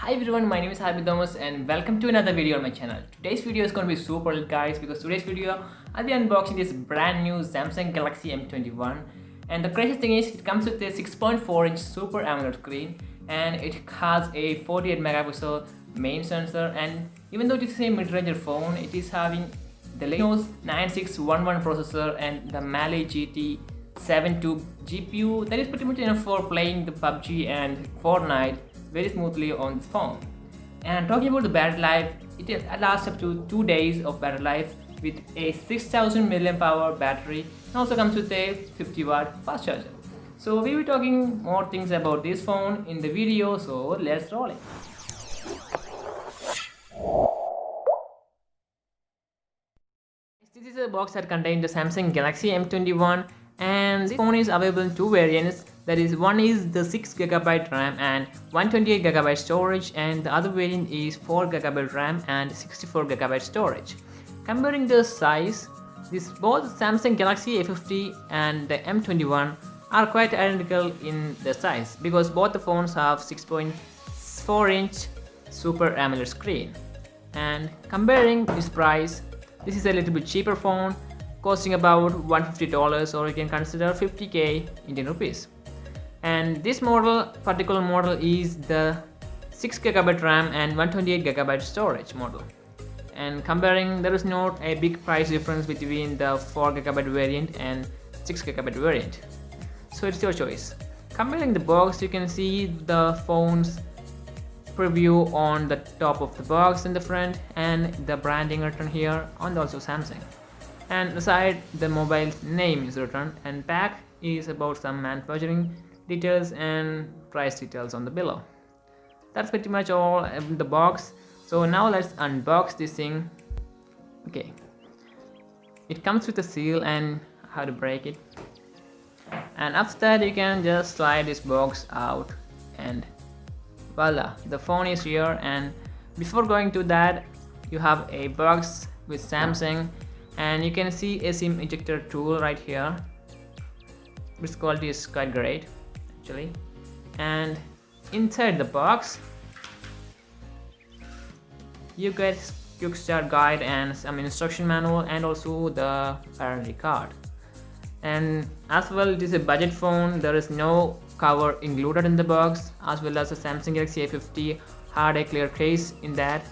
Hi everyone, my name is Thomas and welcome to another video on my channel. Today's video is going to be super lit guys, because today's video I'll be unboxing this brand new Samsung Galaxy M21, and the crazy thing is it comes with a 6.4-inch Super AMOLED screen and it has a 48 megapixel main sensor, and even though it is a mid-range phone, it is having the EXYNOS 9611 processor and the Mali GT7 GPU that is pretty much enough for playing the PUBG and Fortnite very smoothly on this phone. And talking about the battery life, it lasts up to 2 days of battery life with a 6000 mAh battery, and also comes with a 50-watt fast charger. So we'll be talking more things about this phone in the video, so let's roll it. This is a box that contains the Samsung Galaxy M21, and this phone is available in two variants. That is, one is the 6GB RAM and 128GB storage, and the other variant is 4GB RAM and 64GB storage. Comparing the size, both Samsung Galaxy A50 and the M21 are quite identical in the size, because both the phones have 6.4-inch Super AMOLED screen. And comparing this price, this is a little bit cheaper phone, costing about $150, or you can consider 50k Indian rupees. And this particular model is the 6GB RAM and 128GB storage model. And comparing, there is not a big price difference between the 4GB variant and 6GB variant, so it's your choice. Comparing the box, you can see the phone's preview on the top of the box in the front, and the branding written here on also Samsung. And the side, the mobile name is written, and back is about some manufacturing details and price details on the below. That's pretty much all in the box. So now let's unbox this thing. Okay, it comes with a seal and how to break it, and after that you can just slide this box out, and voila, the phone is here. And before going to that, you have a box with Samsung, and you can see a SIM ejector tool right here. This quality is quite great actually. And inside the box you get quick start guide and some instruction manual, and also the warranty card. And as well, it is a budget phone. There is no cover included in the box, as well as the Samsung Galaxy A50 had a clear case in that.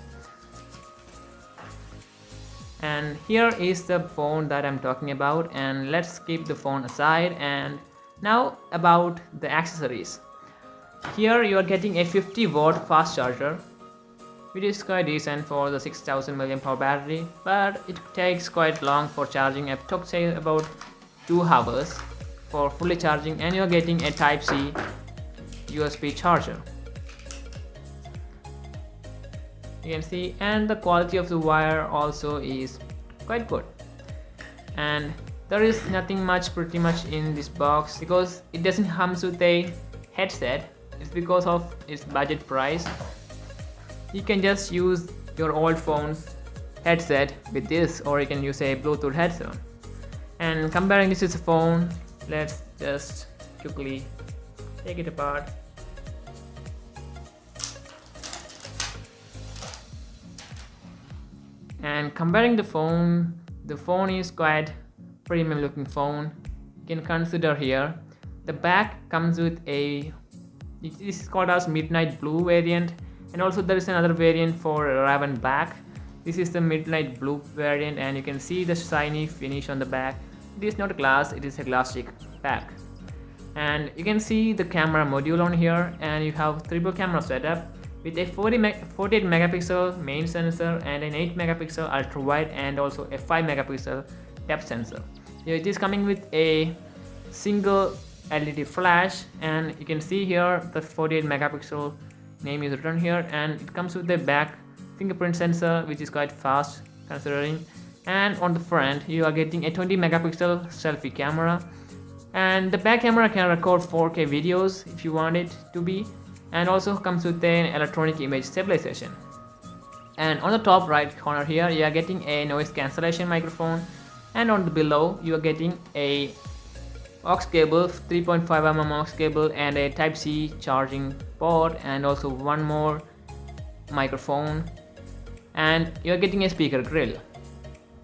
And here is the phone that I'm talking about, and let's keep the phone aside. And now about the accessories. Here you are getting a 50-watt fast charger, which is quite decent for the 6000 mAh battery, but it takes quite long for charging. I've talked say about 2 hours for fully charging, and you're getting a Type-C USB charger. You can see, and the quality of the wire also is quite good. And there is nothing much pretty much in this box, because it doesn't come with a headset. It's because of its budget price. You can just use your old phone's headset with this, or you can use a Bluetooth headset. And comparing this with the phone, let's just quickly take it apart. And comparing the phone is quite premium looking phone. You can consider here the back comes with this is called as midnight blue variant, and also there is another variant for raven black. This is the midnight blue variant, and you can see the shiny finish on the back. It is not glass, it is a glass-stick back. And you can see the camera module on here, and you have triple camera setup with a 48 megapixel main sensor and an 8 megapixel ultra wide, and also a 5 megapixel depth sensor. It is coming with a single LED flash, and you can see here the 48 megapixel name is written here, and it comes with the back fingerprint sensor, which is quite fast considering. And on the front you are getting a 20 megapixel selfie camera, and the back camera can record 4K videos if you want it to be, and also comes with an electronic image stabilization. And on the top right corner here you are getting a noise cancellation microphone, and on the below you are getting a aux cable, 3.5mm aux cable, and a Type-C charging port, and also one more microphone, and you're getting a speaker grill,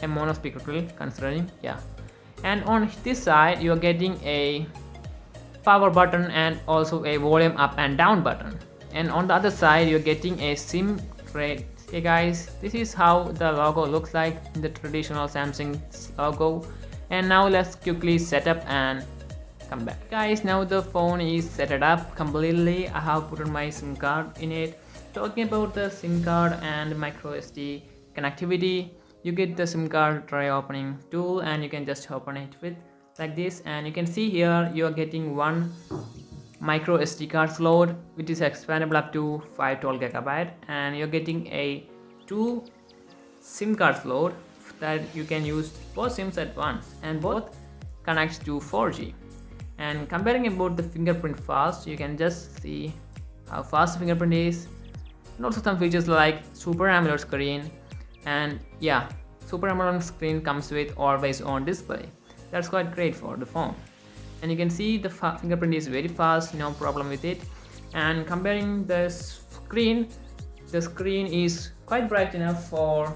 a mono speaker grill considering, yeah. And on this side you're getting a power button and also a volume up and down button, and on the other side you're getting a SIM tray. Okay guys, this is how the logo looks like in the traditional Samsung logo. And now let's quickly set up and come back. Guys, now the phone is set up completely. I have put on my SIM card in it. Talking about the SIM card and micro SD connectivity, you get the SIM card tray opening tool and you can just open it with like this, and you can see here you are getting one micro SD card slot which is expandable up to 512 GB, and you're getting a 2 SIM card slot that you can use both SIMs at once, and both connects to 4G. And comparing about the fingerprint fast, you can just see how fast the fingerprint is, and also some features like Super AMOLED screen, and yeah, Super AMOLED screen comes with always on display. That's quite great for the phone. And you can see the fingerprint is very fast, no problem with it. And comparing the screen is quite bright enough for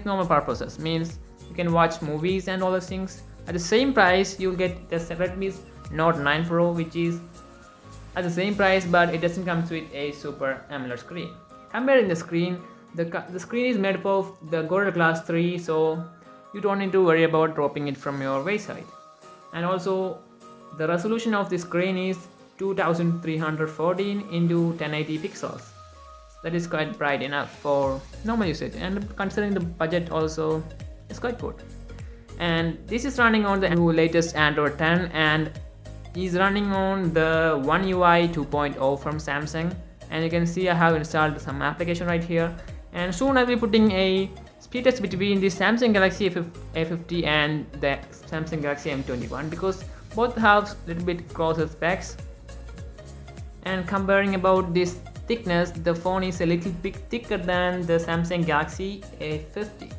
normal purposes, means you can watch movies and all those things. At the same price you'll get the Redmi Note 9 Pro, which is at the same price, but it doesn't come with a Super AMOLED screen. Comparing the screen, the screen is made up of the Gorilla Glass 3, so you don't need to worry about dropping it from your waist-height. And also the resolution of the screen is 2314 into 1080 pixels. That is quite bright enough for normal usage, and considering the budget also it's quite good. And this is running on the latest Android 10 and is running on the One UI 2.0 from Samsung. And you can see I have installed some application right here, and soon I'll be putting a speed test between the Samsung Galaxy A50 and the Samsung Galaxy M21, because both have little bit closer specs. And comparing about this thickness, the phone is a little bit thicker than the Samsung Galaxy A50.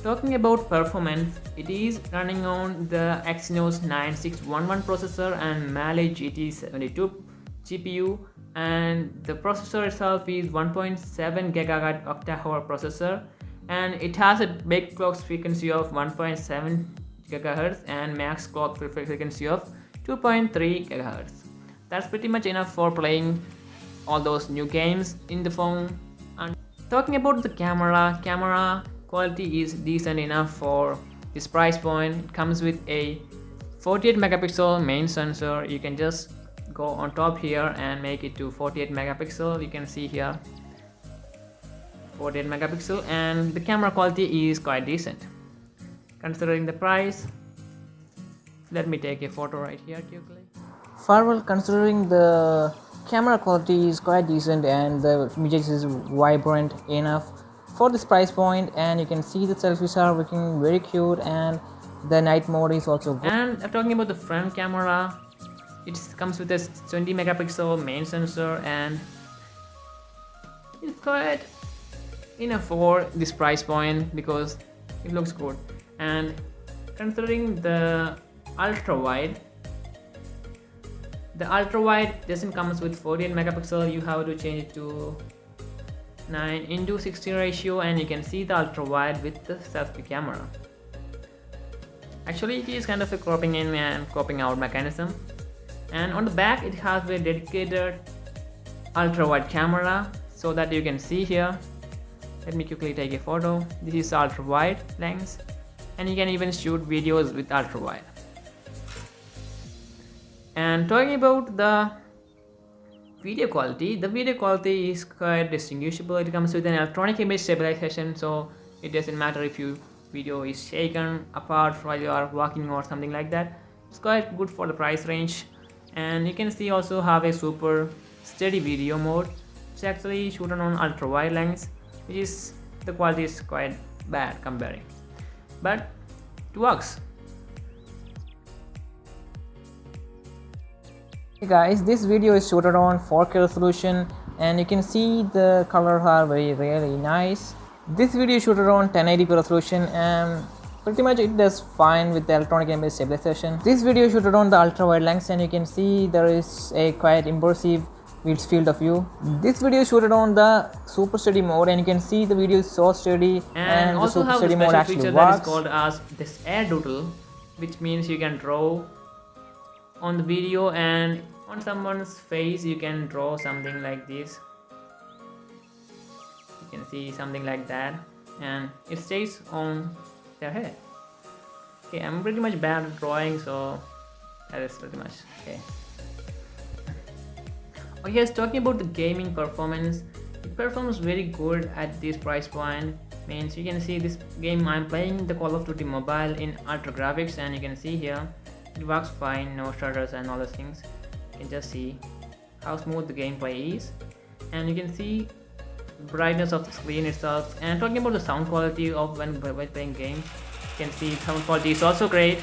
Talking about performance, it is running on the EXYNOS 9611 processor and Mali GT72 GPU, and the processor itself is 1.7 GHz octa-core processor, and it has a base clock frequency of 1.7 GHz and max clock frequency of 2.3 GHz. That's pretty much enough for playing all those new games in the phone. And talking about the camera quality is decent enough for this price point. It comes with a 48 megapixel main sensor. You can just go on top here and make it to 48 megapixel. You can see here 48 megapixel, and the camera quality is quite decent considering the price. Let me take a photo right here quickly. Farewell, considering the camera quality is quite decent and the images is vibrant enough for this price point, and you can see the selfies are looking very cute, and the night mode is also good. And talking about the front camera, it comes with a 20 megapixel main sensor, and it's quite enough for this price point because it looks good. And considering the ultra wide doesn't come with 48 megapixel. You have to change it to 9:60 ratio, and you can see the ultra wide with the selfie camera. Actually it is kind of a cropping in and cropping out mechanism. And on the back it has a dedicated ultra wide camera, so that you can see here. Let me quickly take a photo. This is ultra wide lens, and you can even shoot videos with ultra wide. And talking about the video quality, the video quality is quite distinguishable. It comes with an electronic image stabilization, so it doesn't matter if your video is shaken apart while you are walking or something like that. It's quite good for the price range. And you can see also have a super steady video mode. It's actually shooting on ultra wide lens, which is the quality is quite bad comparing, but it works. Hey guys, this video is shot on 4K resolution, and you can see the colors are really nice. This video is shot on 1080p resolution, and pretty much it does fine with the electronic image stabilization. This video is shot on the ultra wide lens, and you can see there is a quite immersive its field of view. This video is shooted on the super steady mode, and you can see the video is so steady, and the also super have the steady mode special actually feature that is works. called as this air doodle, which means you can draw on the video and on someone's face you can draw something like this. You can see something like that and it stays on their head. Okay, I'm pretty much bad at drawing, so that is pretty much okay. Okay, yes, talking about the gaming performance, it performs very good at this price point. Means you can see this game I'm playing the Call of Duty Mobile in ultra graphics, and you can see here it works fine, no stutters and all those things. You can just see how smooth the gameplay is, and you can see brightness of the screen itself. And talking about the sound quality of when playing games, you can see sound quality is also great.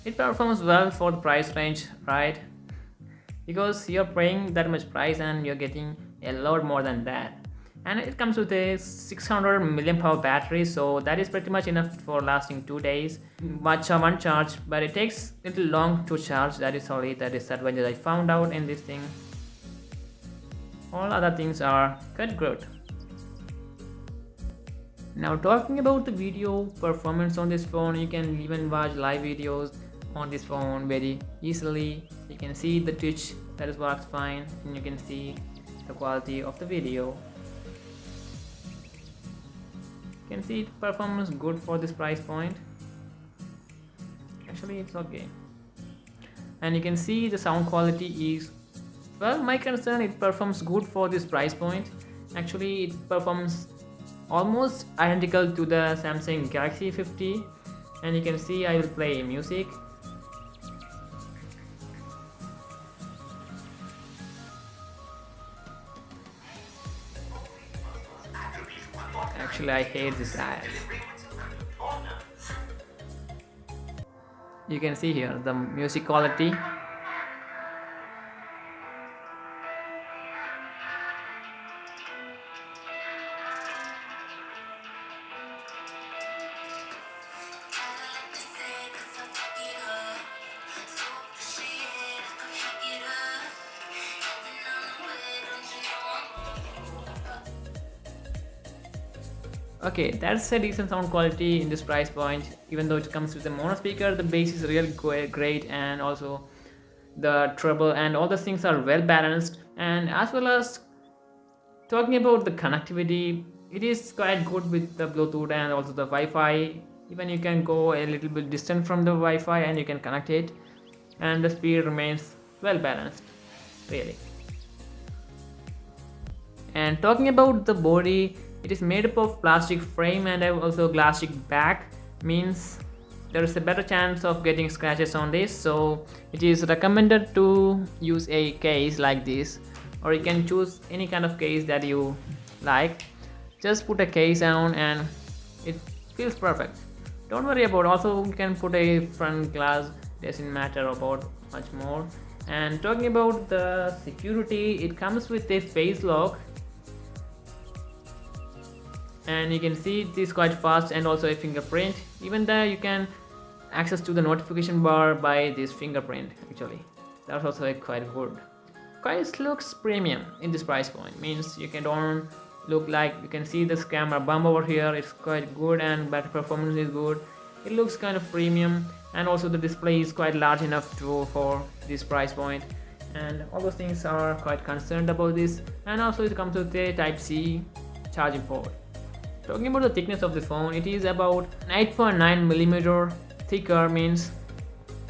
It performs well for the price range, right? Because you're paying that much price and you're getting a lot more than that. And it comes with a 600 mAh battery, so that is pretty much enough for lasting 2 days. One charge, but it takes a little long to charge. That is only the disadvantage I found out in this thing. All other things are quite good. Now talking about the video performance on this phone, you can even watch live videos on this phone very easily. You can see the Twitch, that is works fine, and you can see the quality of the video. You can see it performs good for this price point. Actually it's okay. And you can see the sound quality is, well, my concern, it performs good for this price point. Actually it performs almost identical to the Samsung Galaxy 50, and you can see I will play music. Actually I hate this ad. You can see here the music quality. Okay, that's a decent sound quality in this price point. Even though it comes with a mono speaker, the bass is really great, and also the treble and all the things are well balanced. And as well as talking about the connectivity, it is quite good with the Bluetooth and also the Wi-Fi. Even you can go a little bit distant from the Wi-Fi and you can connect it, and the speed remains well balanced, really. And talking about the body, it is made up of plastic frame and also plastic back, means there is a better chance of getting scratches on this, so it is recommended to use a case like this, or you can choose any kind of case that you like. Just put a case on and it feels perfect. Don't worry about, also you can put a front glass, doesn't matter about much more. And talking about the security, it comes with a face lock, and you can see it is quite fast, and also a fingerprint. Even there you can access to the notification bar by this fingerprint. Actually that's also quite good. Quite looks premium in this price point, means you can don't look like, you can see this camera bump over here, it's quite good, and battery performance is good. It looks kind of premium, and also the display is quite large enough for this price point, and all those things are quite concerned about this. And also it comes with a Type-C charging port. Talking about the thickness of the phone, it is about 8.9mm thicker, means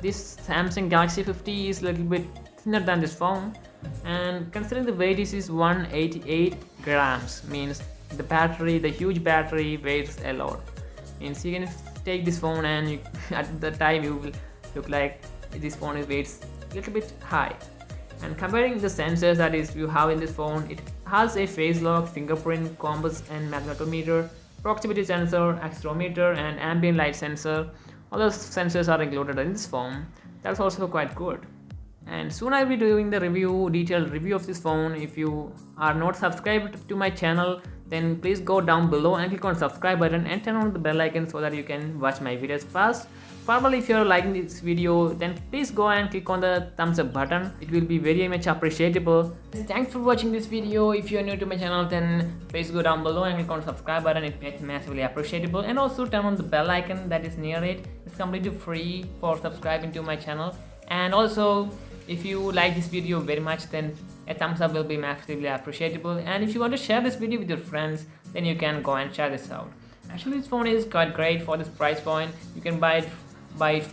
this Samsung Galaxy 50 is a little bit thinner than this phone. And considering the weight, this is 188 grams, means the battery, the huge battery weighs a lot. Means you can take this phone and you, at the time you will look like this phone weighs a little bit high. And comparing the sensors that is you have in this phone, it has a face lock, fingerprint, compass and magnetometer, proximity sensor, accelerometer and ambient light sensor. All those sensors are included in this phone. That's also quite good. And soon I'll be doing the detailed review of this phone. If you are not subscribed to my channel, then please go down below and click on subscribe button and turn on the bell icon so that you can watch my videos fast. Finally, if you're liking this video, then please go and click on the thumbs up button. It will be very much appreciable. Thanks for watching this video. If you're new to my channel, then please go down below and click on the subscribe button. It's massively appreciable. And also turn on the bell icon that is near it. It's completely free for subscribing to my channel. And also, if you like this video very much, then a thumbs up will be massively appreciable. And if you want to share this video with your friends, then you can go and share this out. Actually, this phone is quite great for this price point. You can buy it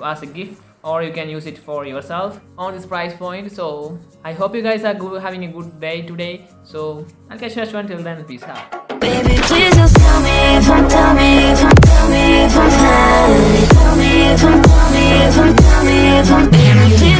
as a gift, or you can use it for yourself on this price point. So I hope you guys are having a good day today. So I'll catch you until then. Peace out. Baby, please just tell me if I'm fine. Tell me if I'm